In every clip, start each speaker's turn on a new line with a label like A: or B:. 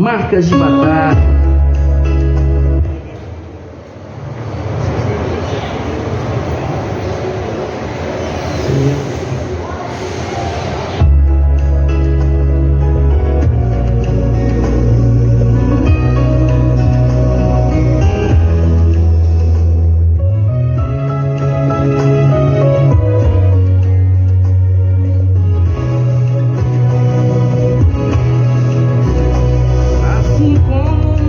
A: marcas de batalha. Assim como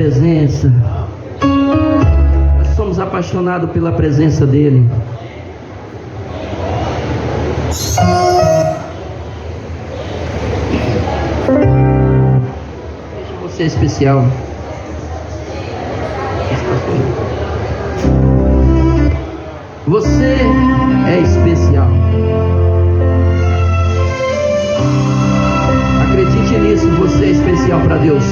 A: presença. Nós somos apaixonados pela presença dele. Deixa você especial. Você é especial. Acredite nisso, você é especial para Deus.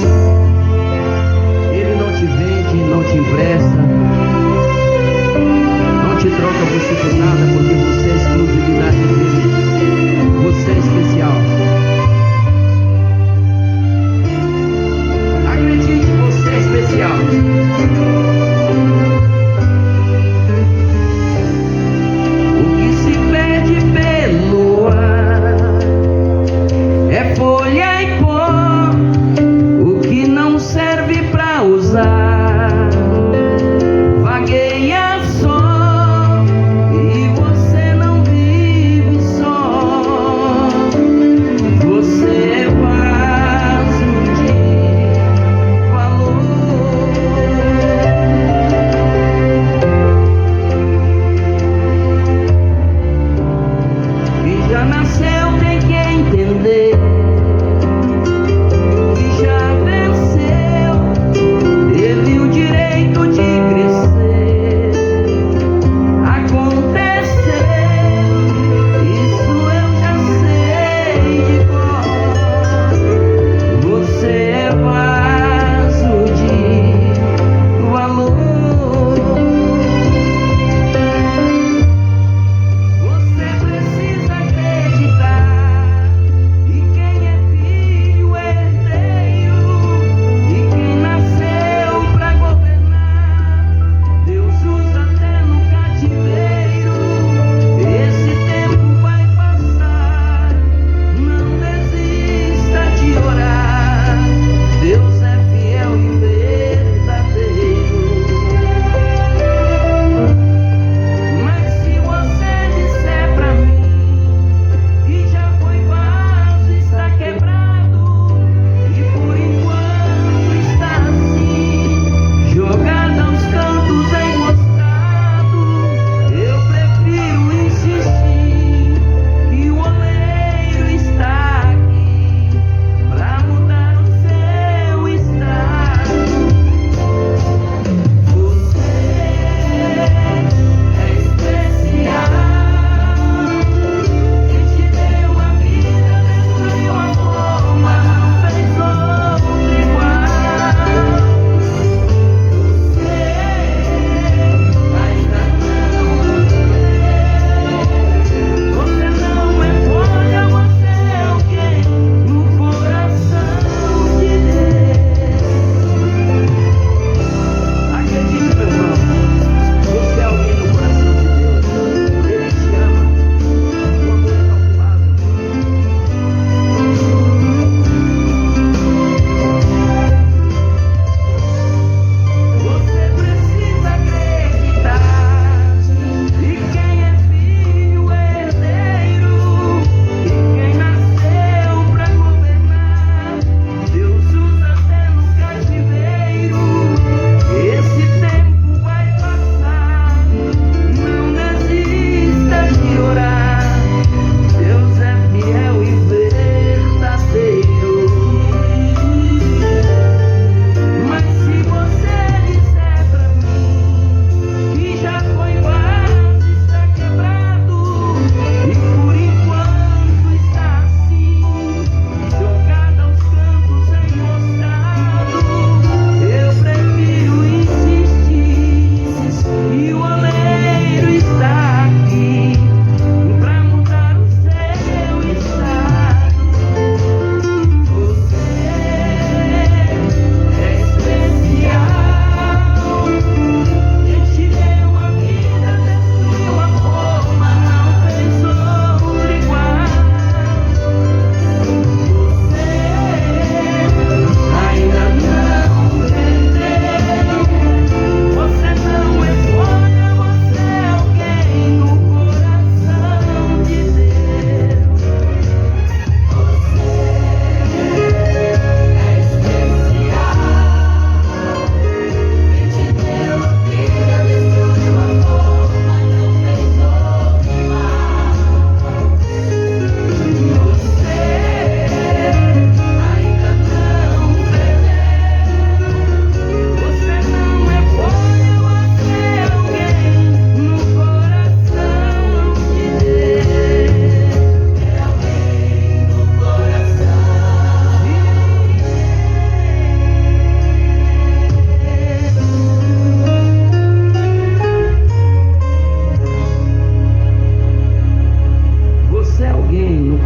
A: Ele não te vende, não te empresta, não te troca você por nada, porque você é exclusividade dele. Você é especial. Acredite, você é especial. O que se perde pelo ar é folha e pó, o que não serve pra usar vagueia só, e você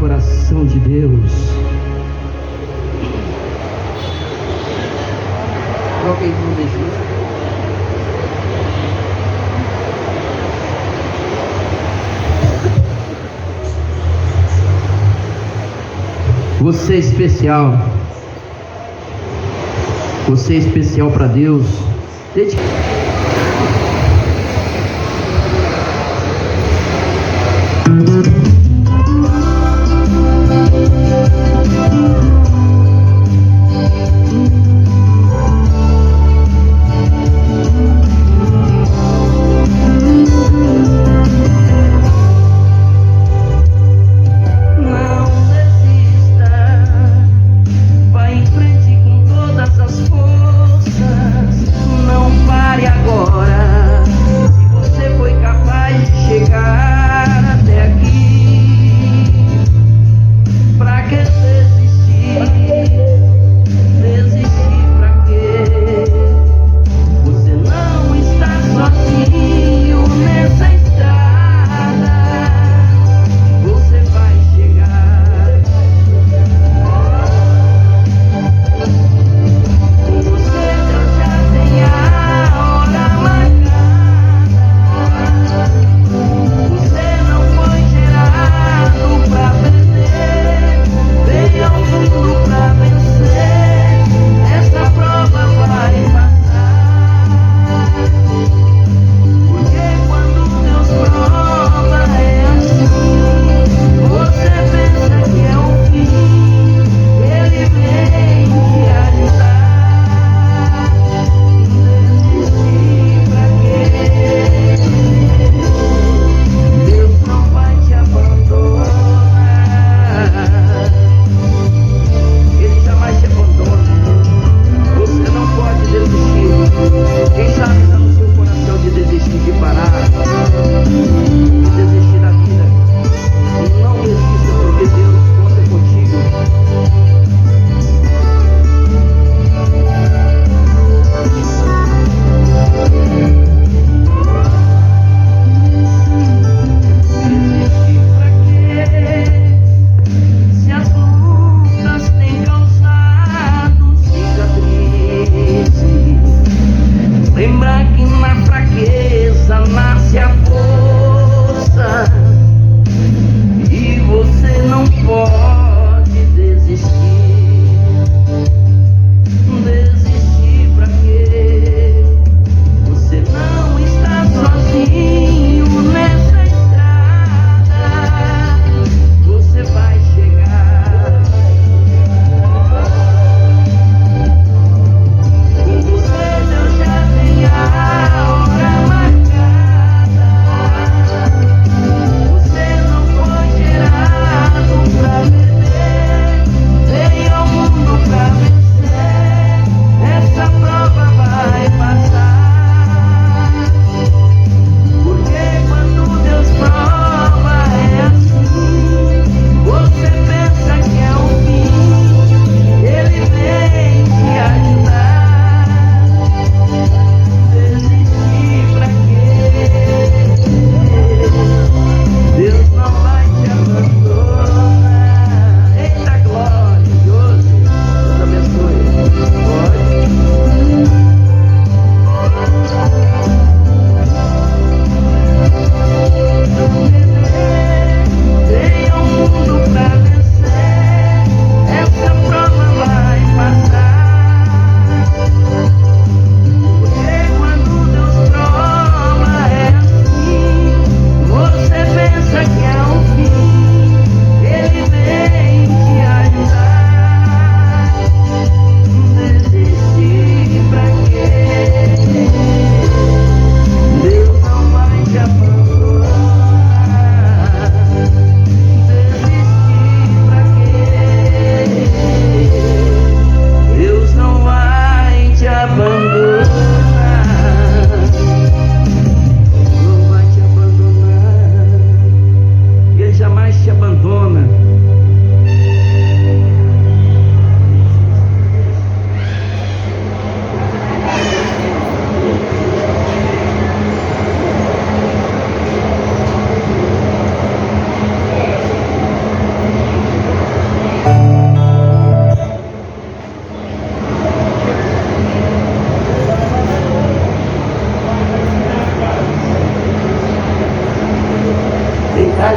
A: coração de Deus. Coloca aí no Jesus. Você é especial. Você é especial para Deus.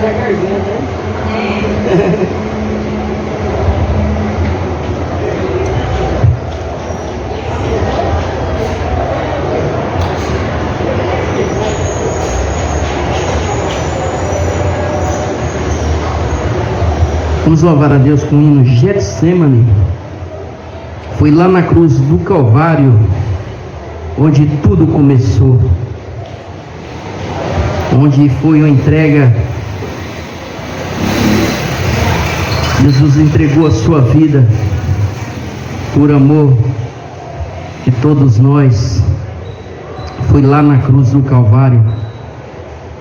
A: da garganta, hein? Vamos louvar a Deus com o hino Getsemane. Foi lá na cruz do Calvário onde tudo começou, onde foi a entrega. Jesus entregou a sua vida por amor de todos nós. Foi lá na cruz do Calvário.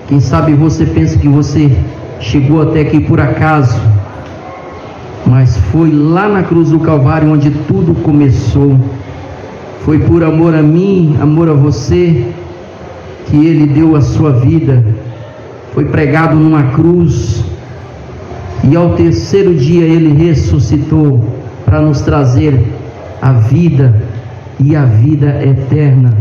A: Quem sabe você pensa que você chegou até aqui por acaso, mas foi lá na cruz do Calvário onde tudo começou. Foi por amor a mim, amor a você, que Ele deu a sua vida. Foi pregado numa cruz e ao terceiro dia Ele ressuscitou para nos trazer a vida e a vida eterna.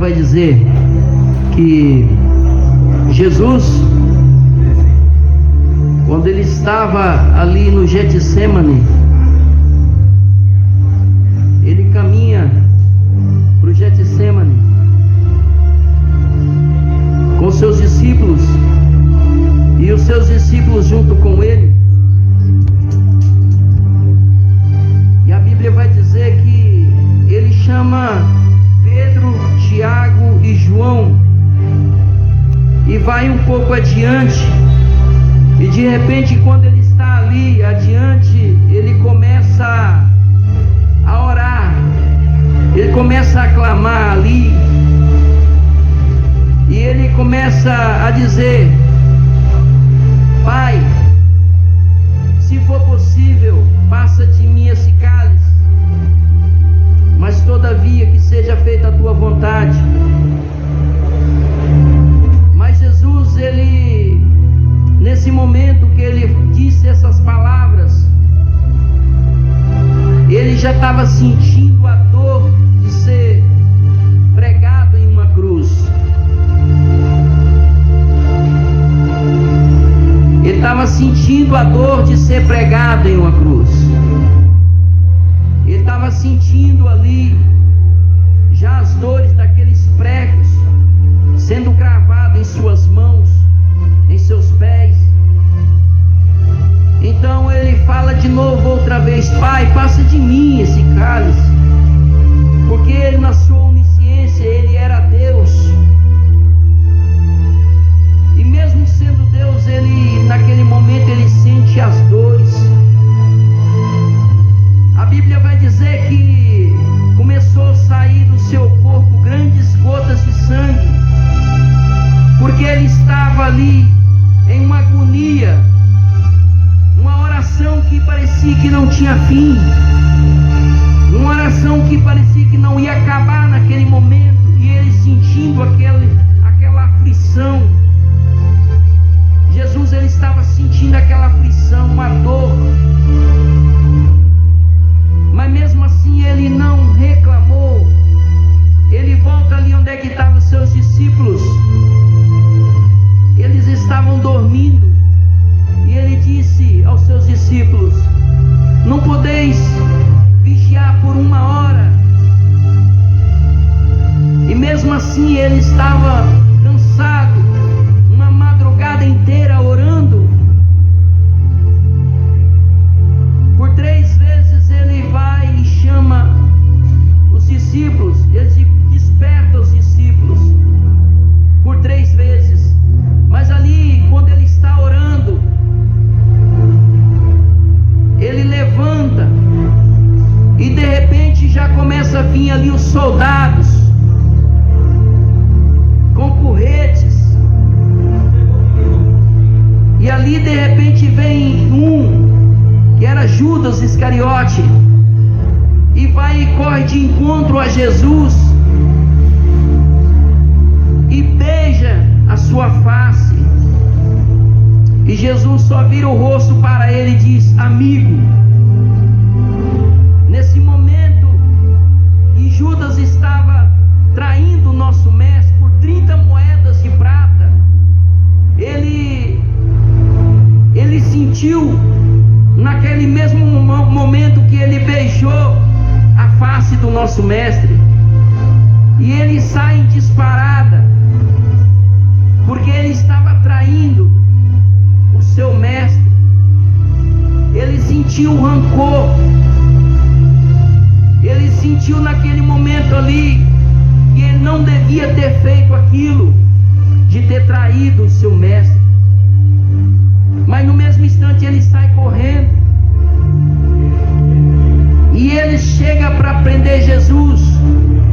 A: vai dizer que Jesus, quando ele estava ali no Getsemane, ele caminha para o Getsemane com seus discípulos, e os seus discípulos junto com ele. E a Bíblia vai dizer que ele chama Pedro, Tiago e João e vai um pouco adiante, e de repente, quando ele está ali adiante, ele começa a orar, ele começa a clamar ali, e ele começa a dizer: Pai, se for possível, passa de mim esse cálice, mas todavia que seja feita a tua vontade. Mas Jesus, ele, nesse momento que ele disse essas palavras, ele já estava sentindo a dor de ser pregado em uma cruz. Ele estava sentindo a dor de ser pregado em uma cruz. Ele estava sentindo ali já as dores daqueles pregos sendo cravados em suas mãos, em seus pés. Então ele fala de novo outra vez: Pai, passa de mim esse cálice, porque ele, na sua onisciência, ele era Deus, e mesmo sendo Deus, ele, naquele momento, ele sente as dores. A Bíblia vai dizer que começou a sair do seu corpo grandes gotas de sangue, porque ele estava ali em uma agonia, uma oração que parecia que não tinha fim, uma oração que parecia que não ia acabar naquele momento, e ele sentindo aquela aflição. Jesus, ele estava sentindo aquela aflição, uma dor, mas mesmo assim ele não reclamou. Ele volta ali onde é que estavam os seus discípulos. Eles estavam dormindo, e ele disse aos seus discípulos: não podeis vigiar por 1 hora? E mesmo assim ele estava cansado, uma madrugada inteira orando. Por 3 vezes ele vai e chama os discípulos, ele desperta os discípulos por 3 vezes. Mas ali, quando ele está orando, ele levanta, e de repente já começa a vir ali os soldados com porretes, e ali de repente vem um que era Judas Iscariote, e vai e corre de encontro a Jesus e beija a sua face. E Jesus só vira o rosto para ele e diz: amigo. Nesse momento que Judas estava traindo o nosso mestre por 30 moedas de prata, ele sentiu, naquele mesmo momento que ele beijou a face do nosso mestre, e ele sai em disparada, porque ele estava traindo o seu mestre. Ele sentiu rancor, ele sentiu naquele momento ali que ele não devia ter feito aquilo, de ter traído o seu mestre. Mas no mesmo instante ele sai correndo, e ele chega para prender Jesus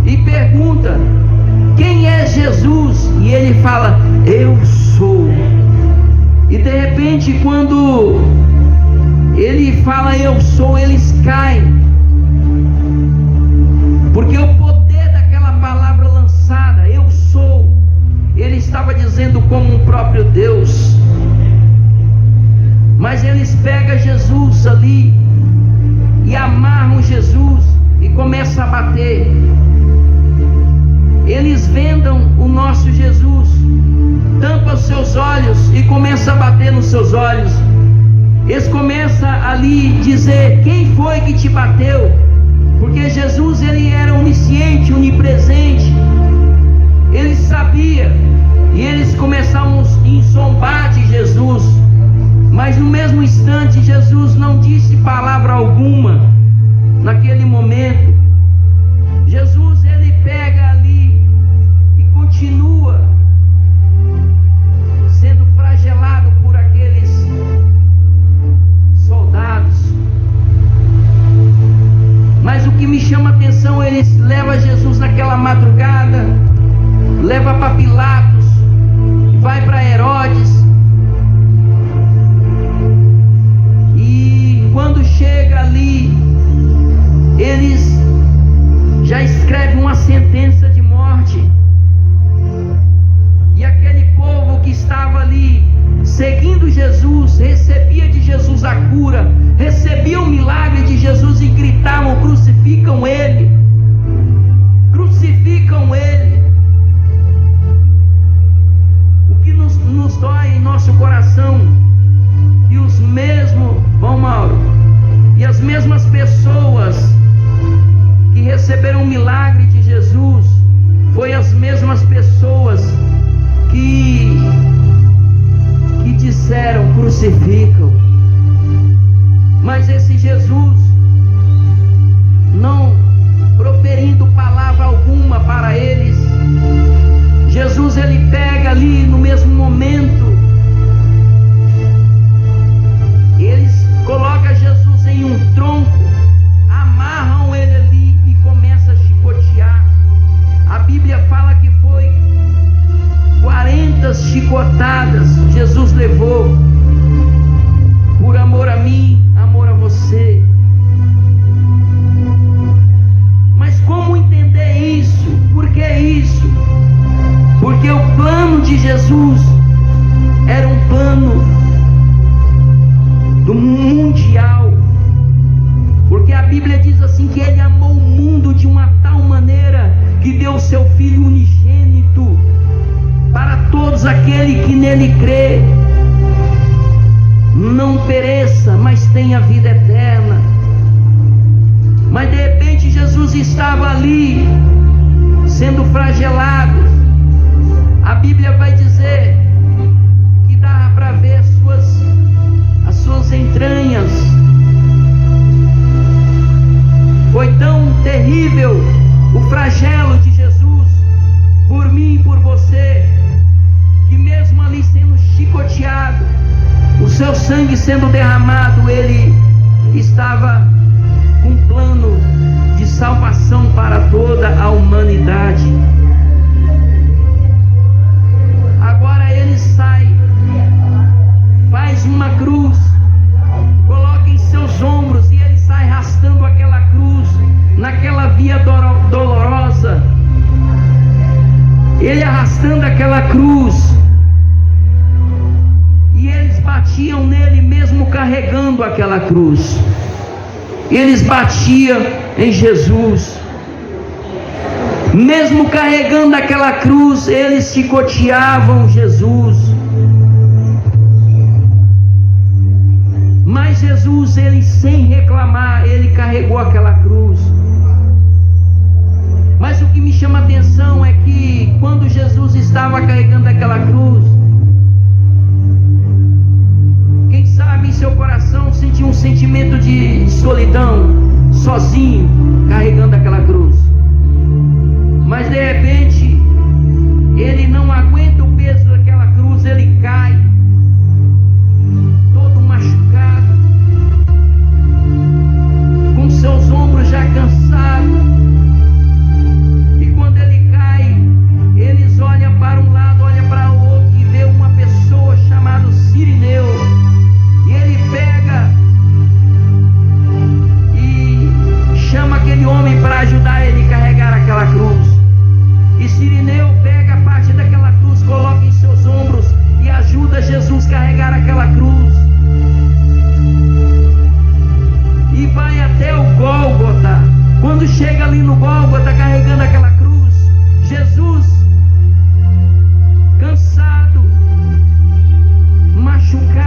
A: e pergunta: quem é Jesus? E ele fala: eu sou. E de repente, quando ele fala eu sou, eles caem, porque o poder daquela palavra lançada, eu sou, ele estava dizendo como um próprio Deus. Mas eles pegam Jesus ali e amarram Jesus e começam a bater. Eles veem bater nos seus olhos. Eles começam ali dizer: quem foi que te bateu? Porque Jesus, ele era onisciente, onipresente. Ele sabia. E eles começaram a zombar de Jesus. Mas no mesmo instante, Jesus não disse palavra alguma. Naquele momento, Jesus, ele pega ali e continua sendo flagelado por aqueles soldados. Mas o que me chama a atenção, eles levam Jesus naquela madrugada, leva para Pilatos, vai para Herodes. E quando chega ali, eles já escrevem uma sentença de morte. E aquele povo que estava ali seguindo Jesus, recebia de Jesus a cura, recebia o milagre de Jesus e gritavam: crucificam ele, crucificam ele. O que nos dói em nosso coração, que os mesmos, bom Mauro, e as mesmas pessoas que receberam o milagre de Jesus, foi as mesmas pessoas que disseram: crucificam. Mas esse Jesus, não proferindo palavra alguma para eles, Jesus, ele pega ali no mesmo momento, eles colocam Jesus em um tronco, amarram ele ali e começam a chicotear. A Bíblia fala que foi 40 chicotadas Jesus levou, por amor a mim, amor a você. Mas como entender isso? Por que isso? Porque o plano de Jesus era um plano do mundial. Porque a Bíblia diz assim, que ele amou o mundo de uma tal maneira que deu o seu Filho unigênito para todos aquele que nele crê, não pereça, mas tenha vida eterna. Mas de repente Jesus estava ali sendo flagelado. A Bíblia vai dizer que dá para ver as suas entranhas. Foi tão terrível o flagelo de Jesus por mim e por você, que mesmo ali sendo chicoteado, o seu sangue sendo derramado, ele estava com um plano de salvação para toda a humanidade. Agora ele sai, faz uma cruz, coloca em seus ombros, e ele sai arrastando aquela cruz naquela via dolorosa. Ele arrastando aquela cruz, e eles batiam nele mesmo carregando aquela cruz. Eles batiam em Jesus, mesmo carregando aquela cruz, eles chicoteavam Jesus. Mas Jesus, ele sem reclamar, ele carregou aquela cruz. Mas o que me chama a atenção é que quando Jesus estava carregando aquela cruz, quem sabe em seu coração sentiu um sentimento de solidão, sozinho, carregando aquela cruz. Mas de repente, ele não aguenta o peso daquela cruz, ele cai, todo machucado, com seus ombros já cansados. E quando ele cai, eles olham para um lado, olham para o outro, e vê uma pessoa chamada Cirineu. E ele pega e chama aquele homem para ajudar ele a carregar aquela cruz. E Cirineu pega parte daquela cruz, coloca em seus ombros e ajuda Jesus a carregar aquela cruz. E vai até o Gólgota. Quando chega ali no Gólgota, carregando aquela cruz, Jesus, cansado, machucado,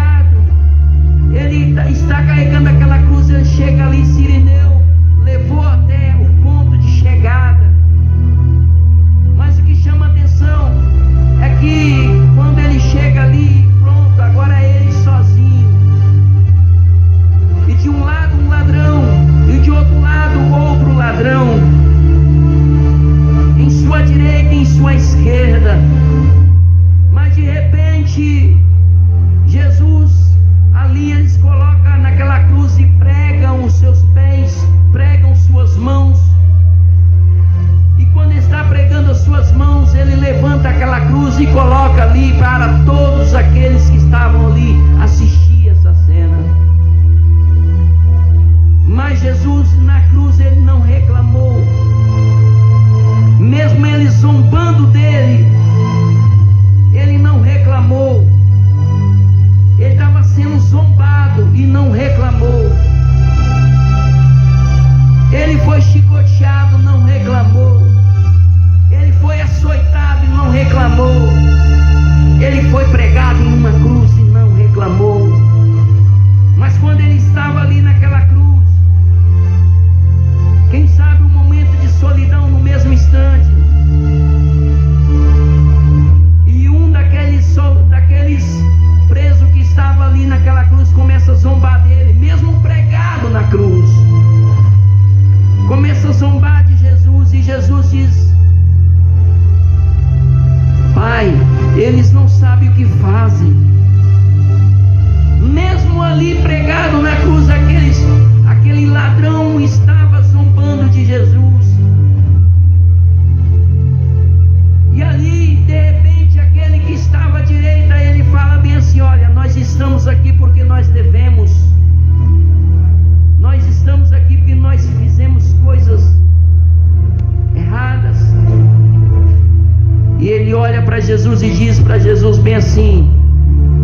A: Jesus e diz para Jesus bem assim: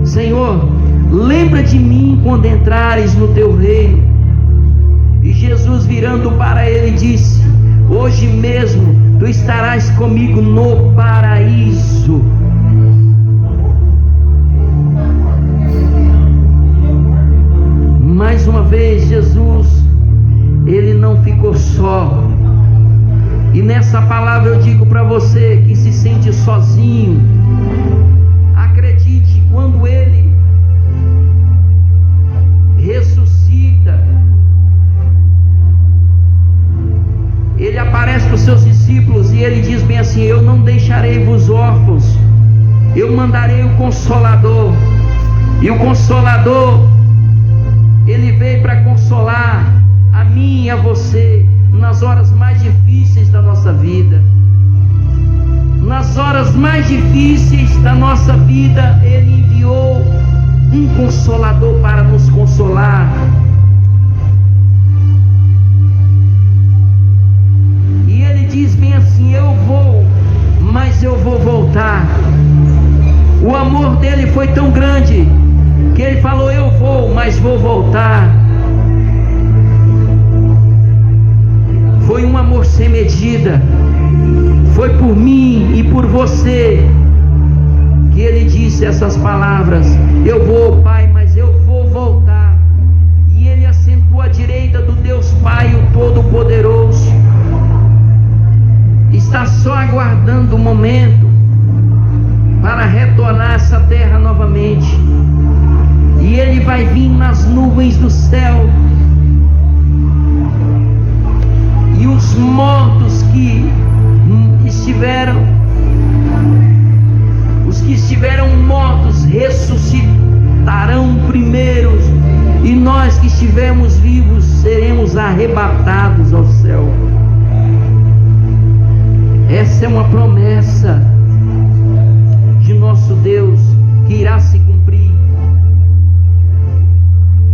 A: Senhor, lembra de mim quando entrares no teu reino. E Jesus, virando para ele, disse: hoje mesmo tu estarás comigo no paraíso. Mais uma vez, Jesus, ele não ficou só. E nessa palavra eu digo para você que se sente sozinho, acredite, quando ele ressuscita, ele aparece para os seus discípulos e ele diz bem assim: eu não deixarei-vos órfãos, eu mandarei o Consolador. E o Consolador, ele veio para consolar a mim e a você nas horas mais difíceis da nossa vida. Nas horas mais difíceis da nossa vida, ele enviou um Consolador para nos consolar. E ele diz bem assim: eu vou, mas eu vou voltar. O amor dele foi tão grande que ele falou: eu vou, mas vou voltar. Foi um amor sem medida. Foi por mim e por você que ele disse essas palavras: eu vou, Pai, mas eu vou voltar. E ele assentou à direita do Deus Pai, o Todo-Poderoso. Está só aguardando o momento para retornar a essa terra novamente. E ele vai vir nas nuvens do céu. E os mortos os que estiveram mortos ressuscitarão primeiros, e nós que estivermos vivos seremos arrebatados ao céu. Essa é uma promessa de nosso Deus que irá se cumprir.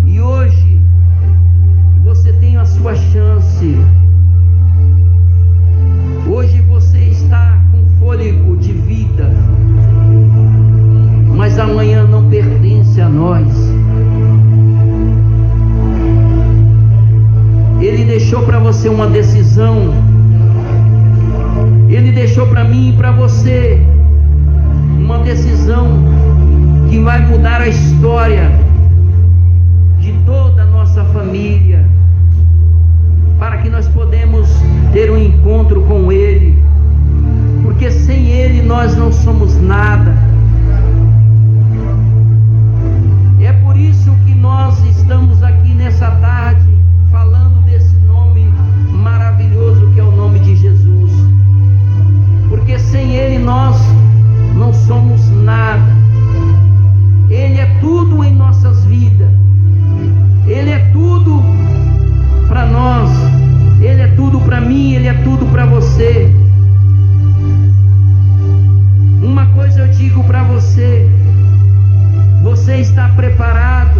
A: E hoje você tem a sua chance. Hoje você está com fôlego de vida, mas amanhã não pertence a nós. Ele deixou para você uma decisão. Ele deixou para mim e para você uma decisão que vai mudar a história de toda a nossa família, para que nós podemos ter um encontro com Ele, porque sem Ele nós não somos nada. É por isso que nós estamos aqui nessa tarde falando desse nome maravilhoso que é o nome de Jesus, porque sem Ele nós não somos nada. Ele é tudo em nossas vidas. Ele é tudo para nós. Ele é tudo para mim. Ele é tudo para você. Uma coisa eu digo para você: você está preparado?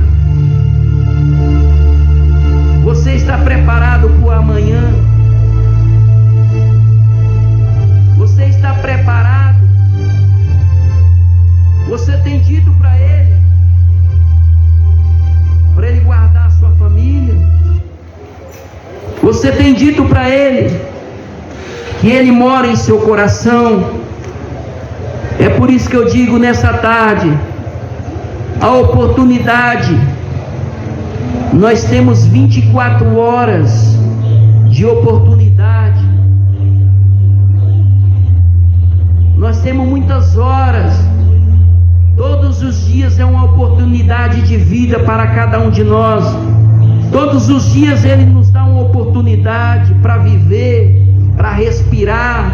A: Você está preparado para o amanhã? Você está preparado? Você tem dito para Ele guardar a sua família? Você tem dito para Ele que Ele mora em seu coração? É por isso que eu digo nessa tarde, a oportunidade, nós temos 24 horas de oportunidade. Nós temos muitas horas. Todos os dias é uma oportunidade de vida para cada um de nós. Todos os dias Ele nos dá uma oportunidade para viver, para respirar,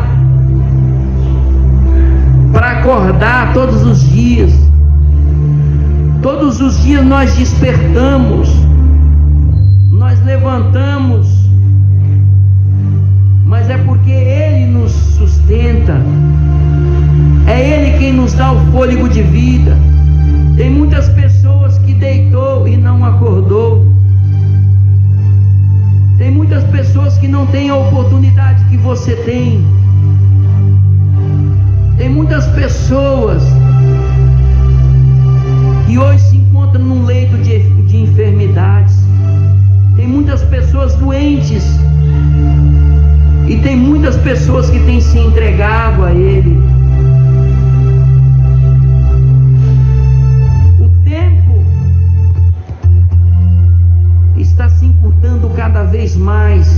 A: para acordar todos os dias. Todos os dias nós despertamos, nós levantamos, mas é porque Ele nos sustenta. É Ele quem nos dá o fôlego de vida. Tem muitas pessoas que deitou e não acordou. Tem muitas pessoas que não têm a oportunidade que você tem. Tem muitas pessoas que hoje se encontram num leito de enfermidades. Tem muitas pessoas doentes. E tem muitas pessoas que têm se entregado a Ele. O tempo está se encurtando cada vez mais.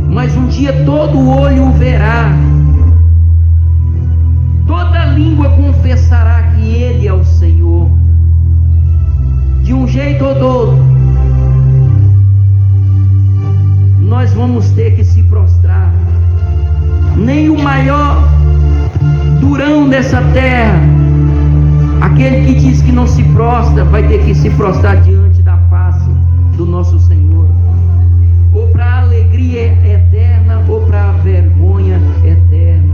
A: Mas um dia todo olho o verá. Toda língua confessará que Ele é o Senhor. De um jeito ou do outro, nós vamos ter que se prostrar. Nem o maior durão dessa terra, aquele que diz que não se prostra, vai ter que se prostrar diante da face do nosso Senhor, ou para a alegria eterna, ou para a vergonha eterna.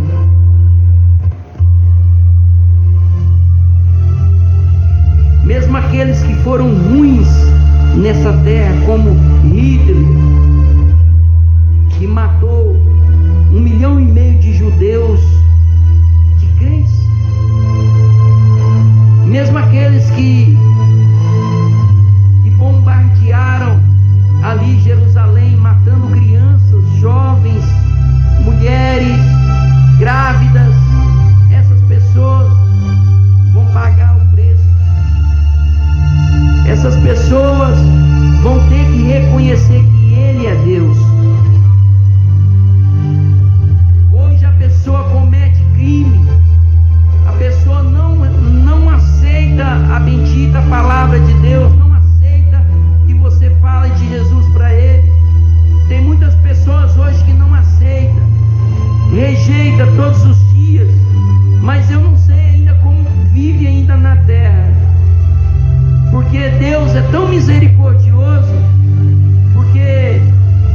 A: Mesmo aqueles que foram ruins nessa terra, como Hitler, que matou 1,5 milhão de judeus, de crentes, mesmo aqueles que bombardearam ali Jerusalém, matando crianças, jovens, mulheres, grávidas, essas pessoas vão pagar o preço. Essas pessoas vão ter que reconhecer que Ele é Deus. Hoje a pessoa comete crime, a pessoa não aceita a bendita palavra de Deus, não aceita que você fale de Jesus para ele. Tem muitas pessoas hoje que não aceitam, rejeita todos os dias, mas eu não sei ainda como vive ainda na terra, porque Deus é tão misericordioso, porque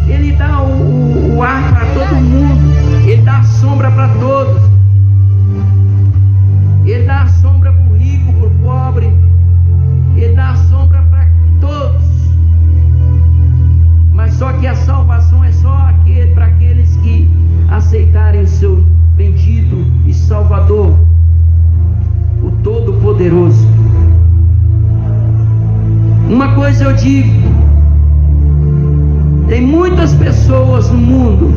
A: Ele dá o ar para todo mundo, Ele dá a sombra para todos, Ele dá a sombra para o rico, para o pobre, Ele dá a sombra para todos, mas só que a salvação é só para aqueles que aceitarem o seu bendito e Salvador, o Todo-Poderoso. Uma coisa eu digo: tem muitas pessoas no mundo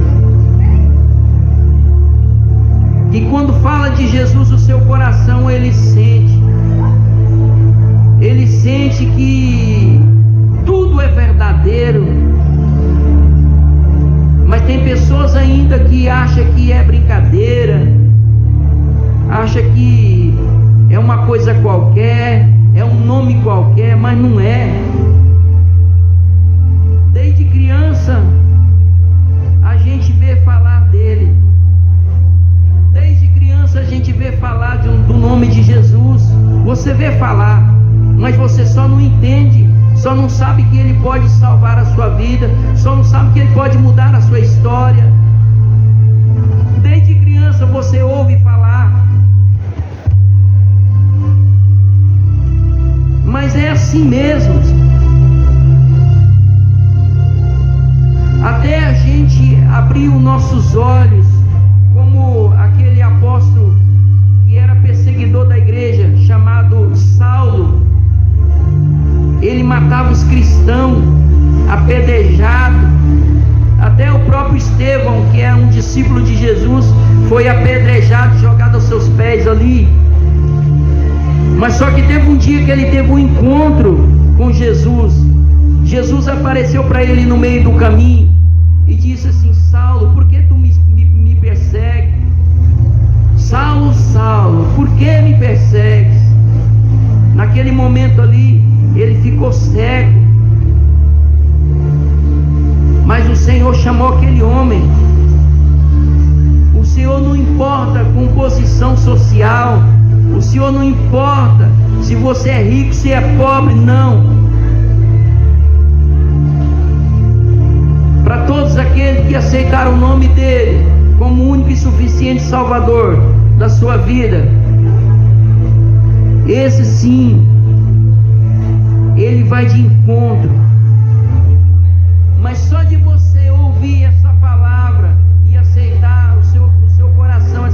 A: que quando fala de Jesus, o seu coração ele sente que tudo é verdadeiro, mas tem pessoas ainda que acham que é brincadeira, acha que é uma coisa qualquer, é um nome qualquer, mas não é. Desde criança a gente vê falar dele, desde criança a gente vê falar do nome de Jesus. Você vê falar, mas você só não entende, só não sabe que ele pode salvar a sua vida, só não sabe que ele pode mudar a sua história. Desde criança você ouve falar, mas é assim mesmo, até a gente abrir os nossos olhos, como aquele apóstolo que era perseguidor da igreja, chamado Saulo. Ele matava os cristãos, apedrejado. Até o próprio Estevão, que é um discípulo de Jesus, foi apedrejado, jogado aos seus pés ali. Mas só que teve um dia que ele teve um encontro com Jesus. Jesus apareceu para ele no meio do caminho e disse assim: Saulo, por que tu me persegue? Saulo, Saulo, por que me persegues? Naquele momento ali, ele ficou cego. Mas o Senhor chamou aquele homem. O Senhor não importa com posição social, o Senhor não importa se você é rico, se é pobre, não. Para todos aqueles que aceitaram o nome dele como único e suficiente Salvador da sua vida, esse sim, ele vai de encontro. Mas só de você ouvir essa palavra e aceitar, o seu coração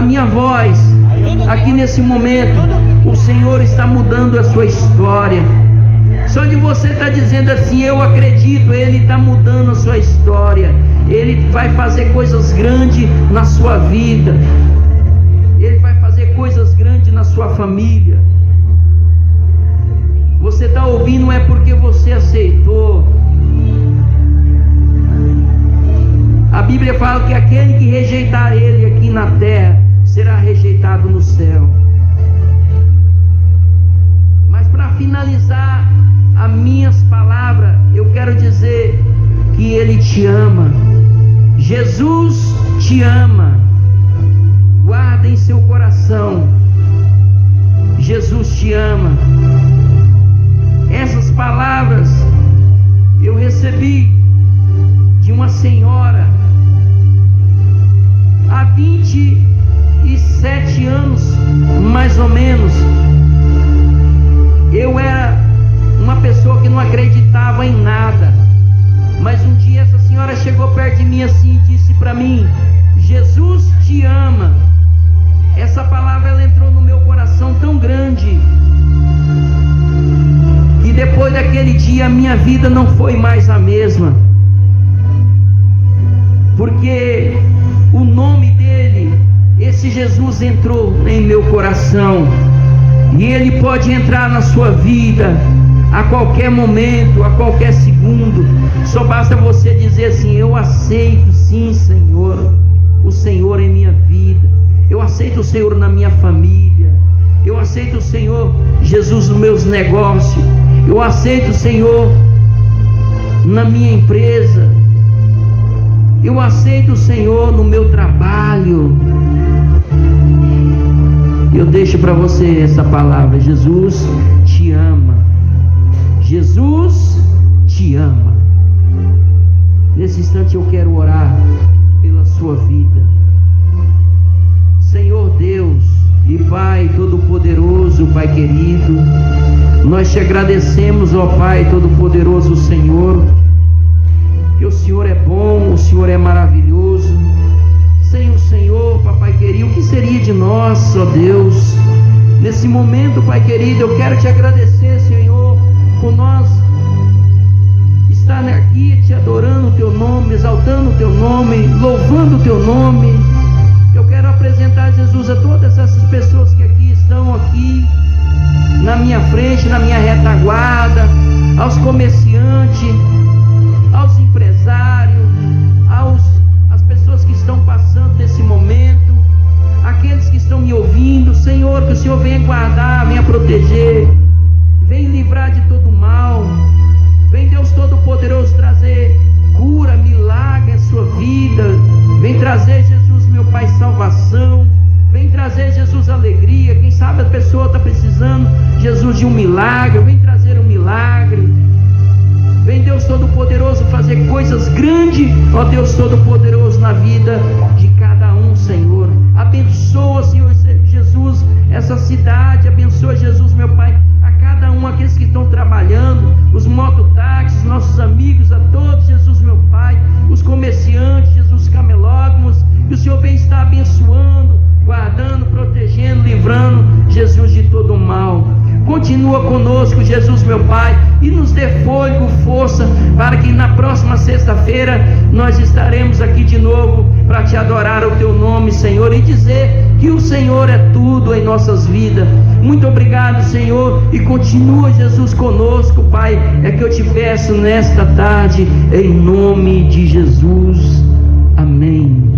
A: minha voz, aqui nesse momento, o Senhor está mudando a sua história. Só de você estar dizendo assim, eu acredito, Ele está mudando a sua história. Ele vai fazer coisas grandes na sua vida. Ele vai fazer coisas grandes na sua família. Você está ouvindo, não é porque você aceitou. A Bíblia fala que aquele que rejeitar Ele aqui na terra será rejeitado no céu. Mas para finalizar as minhas palavras, eu quero dizer que Ele te ama. Jesus te ama. Guarda em seu coração. Jesus te ama. Essas palavras eu recebi de uma senhora há 27 anos, mais ou menos. Eu era uma pessoa que não acreditava em nada, mas um dia essa senhora chegou perto de mim assim e disse para mim: Jesus te ama. Essa palavra ela entrou no meu coração tão grande, e depois daquele dia a minha vida não foi mais a mesma, porque o nome dele, esse Jesus, entrou em meu coração, e ele pode entrar na sua vida a qualquer momento, a qualquer segundo. Só basta você dizer assim: eu aceito sim, Senhor, o Senhor em minha vida. Eu aceito o Senhor na minha família. Eu aceito o Senhor, Jesus, nos meus negócios. Eu aceito o Senhor na minha empresa. Eu aceito o Senhor no meu trabalho. Eu deixo para você essa palavra: Jesus te ama. Jesus te ama. Nesse instante eu quero orar pela sua vida. Senhor Deus e Pai Todo-Poderoso, Pai querido, nós te agradecemos, ó Pai Todo-Poderoso, Senhor, que o Senhor é bom, o Senhor é maravilhoso. Sem o Senhor, Papai querido, o que seria de nós, ó Deus? Nesse momento, Pai querido, eu quero te agradecer, Senhor, por nós estar aqui te adorando o Teu nome, exaltando o Teu nome, louvando o Teu nome. Eu quero apresentar, Jesus, a todas essas pessoas que aqui estão aqui na minha frente, na minha retaguarda, aos comerciantes, aos empresários, às pessoas que estão passando nesse momento, aqueles que estão me ouvindo. Senhor, que o Senhor venha guardar, venha proteger, venha livrar de todo mal. Vem, Deus Todo-Poderoso, trazer cura, milagre à sua vida. Vem trazer, Jesus, meu Pai, salvação. Vem trazer, Jesus, alegria. Quem sabe a pessoa está precisando, Jesus, de um milagre. Vem trazer um milagre. Vem, Deus Todo-Poderoso, fazer coisas grandes, ó Deus Todo-Poderoso, na vida de cada um, Senhor. Abençoa, Senhor Jesus, essa cidade. Abençoa, Jesus, meu Pai, a cada um, aqueles que estão trabalhando, os mototáxis, nossos amigos, a todos, Jesus, meu Pai, os comerciantes, Jesus, camelódromos, que o Senhor vem estar abençoando, guardando, protegendo, livrando, Jesus, de todo o mal. Continua conosco, Jesus, meu Pai, e nos dê fôlego, força, para que na próxima sexta-feira nós estaremos aqui de novo para te adorar o Teu nome, Senhor, e dizer que o Senhor é tudo em nossas vidas. Muito obrigado, Senhor, e continua, Jesus, conosco, Pai, é que eu te peço nesta tarde, em nome de Jesus. Amém.